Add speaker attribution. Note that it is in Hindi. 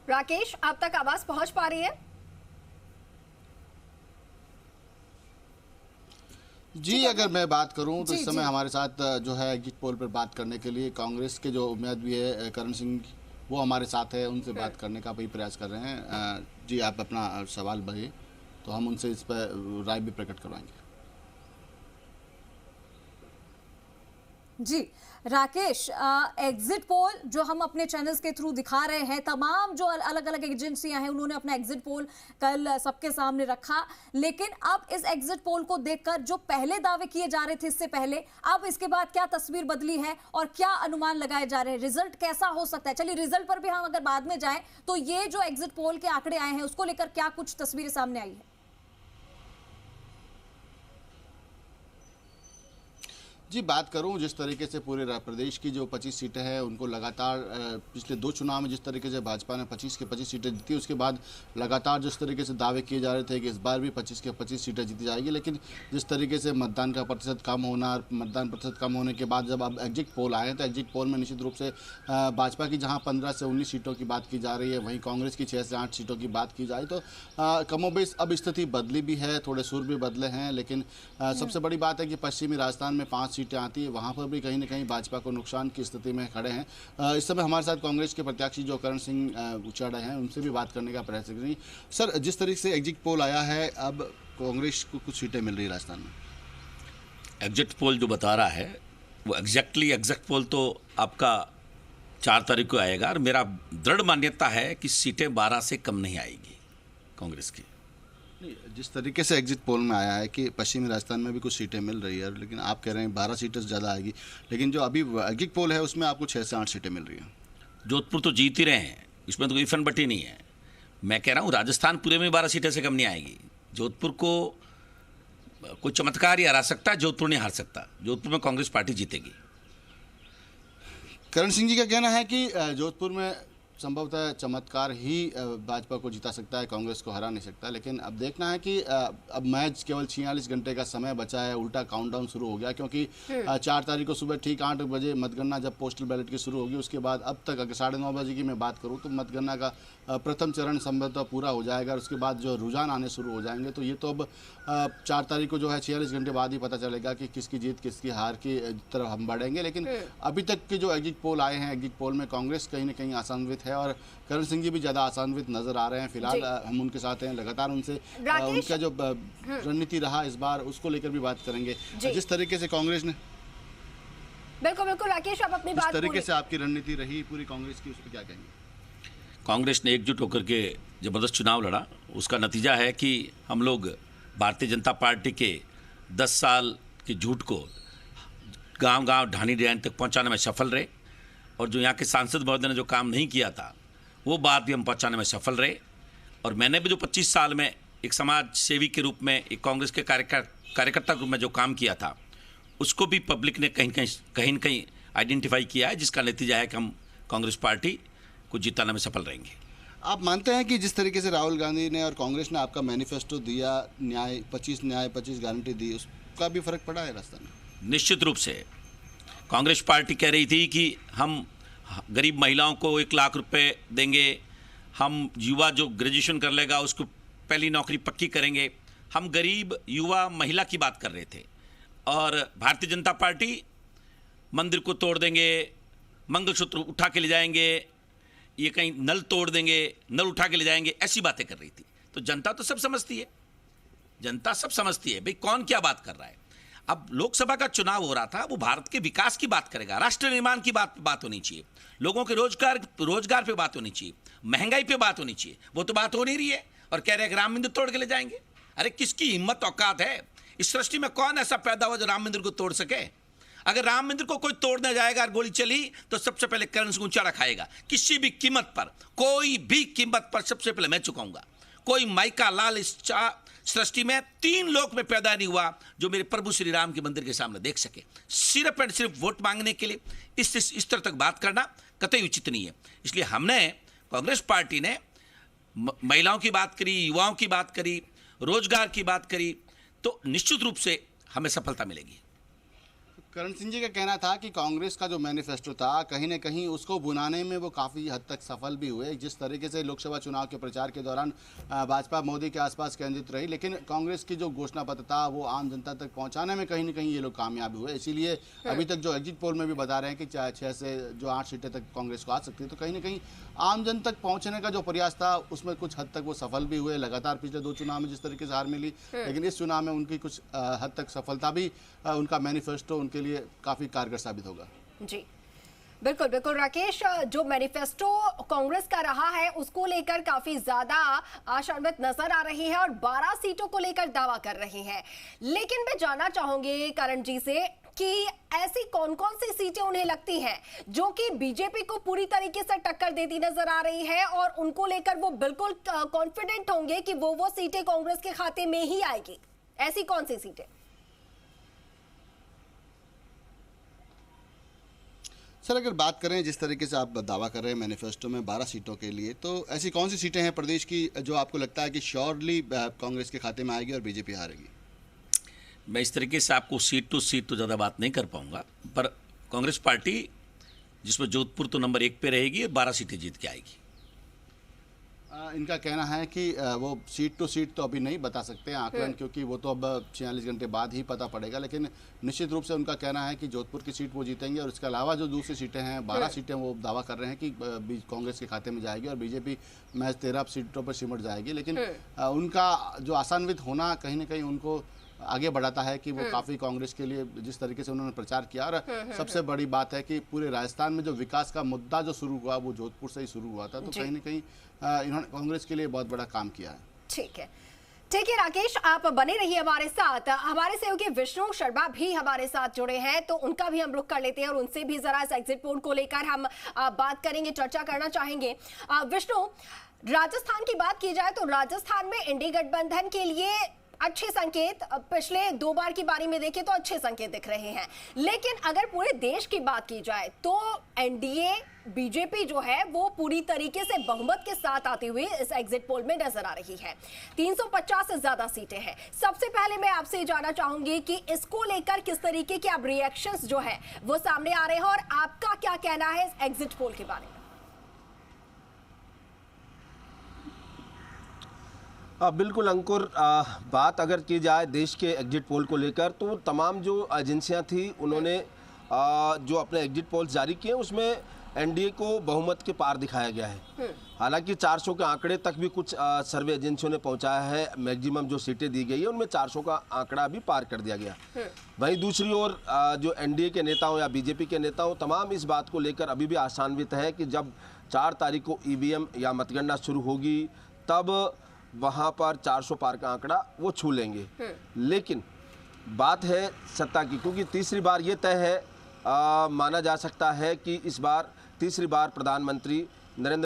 Speaker 1: राकेश, आप तक आवाज पहुंच पा रही है?
Speaker 2: जी, अगर मैं बात करूं तो
Speaker 1: जी
Speaker 2: इस समय
Speaker 1: जी
Speaker 2: हमारे साथ जो है एग्जिट पोल पर बात करने के लिए कांग्रेस के जो उम्मीदवार भी है करण सिंह, वो हमारे साथ है। उनसे बात करने का भी प्रयास कर रहे हैं। जी, आप अपना सवाल बढ़े तो हम उनसे इस पर राय भी प्रकट करवाएंगे।
Speaker 3: जी राकेश, एग्जिट पोल जो हम अपने चैनल्स के थ्रू दिखा रहे हैं, तमाम जो अलग अलग एजेंसियां हैं उन्होंने अपना एग्जिट पोल कल सबके सामने रखा, लेकिन अब इस एग्जिट पोल को देखकर जो पहले दावे किए जा रहे थे इससे पहले, अब इसके बाद क्या तस्वीर बदली है और क्या अनुमान लगाए जा रहे हैं, रिजल्ट कैसा हो सकता है? चलिए रिजल्ट पर भी हम अगर बाद में जाएं तो ये जो एग्जिट पोल के आंकड़े आए हैं उसको लेकर क्या कुछ तस्वीरें सामने आई है?
Speaker 2: जी, बात करूं जिस तरीके से पूरे प्रदेश की जो 25 सीटें हैं उनको लगातार पिछले 2 चुनाव में जिस तरीके से भाजपा ने 25 के 25 सीटें जीती, उसके बाद लगातार जिस तरीके से दावे किए जा रहे थे कि इस बार भी 25 के 25 सीटें जीती जाएगी, लेकिन जिस तरीके से मतदान का प्रतिशत कम होना और मतदान प्रतिशत कम होने के बाद जब अब एग्जिट पोल आए तो एग्जिट पोल में निश्चित रूप से भाजपा की जहाँ 15 से 19 सीटों की बात की जा रही है, वहीं कांग्रेस की 6 से 8 सीटों की बात की जाए तो कमोबेश अब स्थिति बदली भी है, थोड़े सुर भी बदले हैं। लेकिन सबसे बड़ी बात है कि पश्चिमी राजस्थान में 5 सीटें आती है, वहाँ पर भी कहीं ना कहीं भाजपा को नुकसान की स्थिति में खड़े हैं। इस समय हमारे साथ कांग्रेस के प्रत्याशी जो करण सिंह उचड़ रहे हैं, उनसे भी बात करने का प्रयास करेंगे। सर, जिस तरीके से एग्जिट पोल आया है, अब कांग्रेस को कुछ सीटें मिल रही है राजस्थान में।
Speaker 4: एग्जिट पोल जो बता रहा है वो एग्जैक्ट पोल तो आपका 4 तारीख को आएगा, और मेरा दृढ़ मान्यता है कि सीटें 12 से कम नहीं आएगी कांग्रेस की।
Speaker 2: नहीं, जिस तरीके से एग्जिट पोल में आया है कि पश्चिमी राजस्थान में भी कुछ सीटें मिल रही है, लेकिन आप कह रहे हैं 12 सीटें से ज़्यादा आएगी, लेकिन जो अभी एग्जिट पोल है उसमें आपको 6 से 8 सीटें मिल रही हैं।
Speaker 4: जोधपुर तो जीत ही रहे हैं, इसमें तो कोई फनबटी नहीं है। मैं कह रहा हूँ राजस्थान पूरे में 12 सीटें से कम नहीं आएगी। जोधपुर को कोई चमत्कार ही हरा सकता है, जोधपुर नहीं हार सकता। जोधपुर में कांग्रेस पार्टी जीतेगी।
Speaker 2: करण सिंह जी का कहना है कि जोधपुर में संभवतः चमत्कार ही भाजपा को जिता सकता है, कांग्रेस को हरा नहीं सकता। लेकिन अब देखना है कि अब मैच केवल 46 घंटे का समय बचा है, उल्टा काउंटडाउन शुरू हो गया, क्योंकि 4 तारीख को सुबह ठीक 8 बजे मतगणना जब पोस्टल बैलेट की शुरू होगी, उसके बाद अब तक अगर 9:30 बजे की मैं बात करूं तो मतगणना का प्रथम चरण संभवतः पूरा हो जाएगा। उसके बाद जो रुझान आने शुरू हो जाएंगे, तो ये तो अब 4 तारीख को जो है 46 घंटे बाद ही पता चलेगा कि किसकी जीत किसकी हार की तरफ हम बढ़ेंगे। लेकिन अभी तक के जो एग्जिट पोल आए हैं, एग्जिट पोल में कांग्रेस कहीं ना कहीं आशान्वित है और करण सिंह जी भी ज़्यादा आशान्वित नजर आ रहे हैं। फिलहाल हम उनके साथ हैं, लगातार उनसे उनका जो रणनीति रहा इस बार उसको लेकर भी बात करेंगे। जिस तरीके से कांग्रेस ने
Speaker 1: बिल्कुल बिल्कुल राकेश, आप अपनी बात
Speaker 2: जिस तरीके से आपकी रणनीति रही पूरी कांग्रेस की, उस पर क्या कहेंगे?
Speaker 4: कांग्रेस ने एकजुट होकर के ज़बरदस्त चुनाव लड़ा, उसका नतीजा है कि हम लोग भारतीय जनता पार्टी के 10 साल के झूठ को गांव-गांव ढाणी ढाणी तक पहुंचाने में सफल रहे, और जो यहाँ के सांसद महोदय ने जो काम नहीं किया था वो बात भी हम पहुंचाने में सफल रहे। और मैंने भी जो 25 साल में एक समाज सेवी के रूप में, एक कांग्रेस के कार्यकर्ता के रूप में जो काम किया था, उसको भी पब्लिक ने कहीं न कहीं आइडेंटिफाई किया है, जिसका नतीजा है कि हम कांग्रेस पार्टी को जिताने में सफल रहेंगे।
Speaker 2: आप मानते हैं कि जिस तरीके से राहुल गांधी ने और कांग्रेस ने आपका मैनिफेस्टो दिया, न्याय 25 गारंटी दी, उसका भी फर्क पड़ा है राजस्थान में?
Speaker 4: निश्चित रूप से कांग्रेस पार्टी कह रही थी कि हम गरीब महिलाओं को 1 लाख रुपए देंगे, हम युवा जो ग्रेजुएशन कर लेगा उसको पहली नौकरी पक्की करेंगे। हम गरीब युवा महिला की बात कर रहे थे। और भारतीय जनता पार्टी मंदिर को तोड़ देंगे, मंगलसूत्र उठा के ले जाएंगे, ये कहीं नल तोड़ देंगे, नल उठा के ले जाएंगे, ऐसी बातें कर रही थी। तो जनता तो सब समझती है, जनता सब समझती है भाई कौन क्या बात कर रहा है। अब लोकसभा का चुनाव हो रहा था, वो भारत के विकास की बात करेगा, राष्ट्र निर्माण की बात होनी चाहिए, लोगों के रोजगार पे बात होनी चाहिए, महंगाई पे बात होनी चाहिए। वो तो बात हो नहीं रही है और कह रहे हैं कि राम मंदिर तोड़ के ले जाएंगे। अरे किसकी हिम्मत औकात है? इस सृष्टि में कौन ऐसा पैदा हुआ जो राम मंदिर को तोड़ सके? अगर राम मंदिर को कोई तोड़ने जाएगा और गोली चली तो सबसे पहले करण सिंह ऊंचा खाएगा, किसी भी कीमत पर, कोई भी कीमत पर सबसे पहले मैं चुकाऊंगा। कोई माइका लाल इस सृष्टि में 3 लोक में पैदा नहीं हुआ जो मेरे प्रभु श्री राम के मंदिर के सामने देख सके। सिर्फ एंड सिर्फ वोट मांगने के लिए इस तरह तक बात करना कतई उचित नहीं है। इसलिए हमने, कांग्रेस पार्टी ने महिलाओं की बात करी, युवाओं की बात करी, रोजगार की बात करी, तो निश्चित रूप से हमें सफलता मिलेगी।
Speaker 2: करण सिंह जी का कहना था कि कांग्रेस का जो मैनिफेस्टो था कहीं न कहीं उसको बुनाने में वो काफ़ी हद तक सफल भी हुए। जिस तरीके से लोकसभा चुनाव के प्रचार के दौरान भाजपा मोदी के आसपास केंद्रित रही, लेकिन कांग्रेस की जो घोषणा पत्र था वो आम जनता तक पहुंचाने में कहीं न कहीं ये लोग कामयाब हुए। इसीलिए अभी तक जो एग्जिट पोल में भी बता रहे हैं कि 6 से जो 8 सीटें तक कांग्रेस को आ सकती है, तो कहीं न कहीं आम जन तक पहुंचने का जो प्रयास था उसमें कुछ हद तक वो सफल भी हुए। लगातार पिछले 2 चुनाव में जिस तरीके से हार मिली, लेकिन इस चुनाव में उनकी कुछ हद तक सफलता भी, उनका मैनिफेस्टो उनके लिए काफ़ी कारगर साबित होगा।
Speaker 1: जी बिल्कुल बिल्कुल राकेश, जो मैनिफेस्टो कांग्रेस का रहा है उसको लेकर काफी ज्यादा आशान्वित नजर आ रही है और 12 सीटों को लेकर दावा कर रही है। लेकिन मैं जानना चाहूंगी करण जी से कि ऐसी कौन कौन सी सीटें उन्हें लगती हैं जो कि बीजेपी को पूरी तरीके से टक्कर देती नजर आ रही है और उनको लेकर वो बिल्कुल कॉन्फिडेंट होंगे कि वो सीटें कांग्रेस के खाते में ही आएगी। ऐसी कौन सी सीटें?
Speaker 2: सर, अगर बात करें जिस तरीके से आप दावा कर रहे हैं मैनिफेस्टो में 12 सीटों के लिए, तो ऐसी कौन सी सीटें हैं प्रदेश की जो आपको लगता है कि श्योरली कांग्रेस के खाते में आएगी और बीजेपी हारेगी?
Speaker 4: मैं इस तरीके से आपको सीट टू सीट तो ज़्यादा बात नहीं कर पाऊंगा, पर कांग्रेस पार्टी जिसमें जोधपुर तो नंबर 1 पे रहेगी और 12 सीटें जीत के आएगी।
Speaker 2: इनका कहना है कि वो सीट टू सीट तो अभी नहीं बता सकते आंकलन, क्योंकि वो तो अब 46 घंटे बाद ही पता पड़ेगा। लेकिन निश्चित रूप से उनका कहना है कि जोधपुर की सीट वो जीतेंगे और इसके अलावा जो दूसरी सीटें हैं 12 सीटें वो दावा कर रहे हैं कि कांग्रेस के खाते में जाएगी और बीजेपी महज 13 सीटों पर सिमट जाएगी। लेकिन उनका जो आशान्वित होना कहीं ना कहीं उनको आगे बढ़ाता है कि वो काफ़ी कांग्रेस के लिए जिस तरीके से उन्होंने प्रचार किया। और सबसे बड़ी बात है कि पूरे राजस्थान में जो विकास का मुद्दा जो शुरू हुआ वो जोधपुर से ही शुरू हुआ था, तो कहीं ना कहीं इन्होंने कांग्रेस के लिए बहुत बड़ा काम किया है।
Speaker 1: ठीक है राकेश, आप बने रहिए हमारे साथ। हमारे सहयोगी विष्णु शर्मा भी हमारे साथ जुड़े हैं, तो उनका भी हम रुख कर लेते हैं और उनसे भी जरा इस एग्जिट पोल को लेकर हम बात करेंगे, चर्चा करना चाहेंगे। विष्णु, राजस्थान की बात की जाए तो राजस्थान में इंडी गठबंधन के लिए अच्छे संकेत पिछले 2 बार की बारी में देखें तो अच्छे संकेत दिख रहे हैं। लेकिन अगर पूरे देश की बात की जाए तो एनडीए बीजेपी जो है वो पूरी तरीके से बहुमत के साथ आती हुई इस एग्जिट पोल में नजर आ रही है। 350 से ज्यादा सीटें हैं। सबसे पहले मैं आपसे जानना चाहूंगी कि इसको लेकर किस तरीके के अब रिएक्शंस जो है वो सामने आ रहे हैं और आपका क्या कहना है इस एग्जिट पोल के बारे में?
Speaker 5: बिल्कुल अंकुर, बात अगर की जाए देश के एग्जिट पोल को लेकर तो तमाम जो एजेंसियां थी उन्होंने जो अपने एग्जिट पोल जारी किए उसमें एनडीए को बहुमत के पार दिखाया गया है। हालांकि 400 के आंकड़े तक भी कुछ सर्वे एजेंसियों ने पहुंचाया है। मैक्सिमम जो सीटें दी गई है उनमें 400 का आंकड़ा भी पार कर दिया गया। वहीं दूसरी ओर जो एनडीए के नेता हो या बीजेपी के नेता हो, तमाम इस बात को लेकर अभी भी आशान्वित है कि जब 4 तारीख को ईवीएम या मतगणना शुरू होगी तब वहाँ पर 400 पार का आंकड़ा वो छू लेंगे। लेकिन बात है सत्ता की, क्योंकि तीसरी बार ये तय है, माना जा सकता है कि इस बार तीसरी बार प्रधानमंत्री नरेंद्र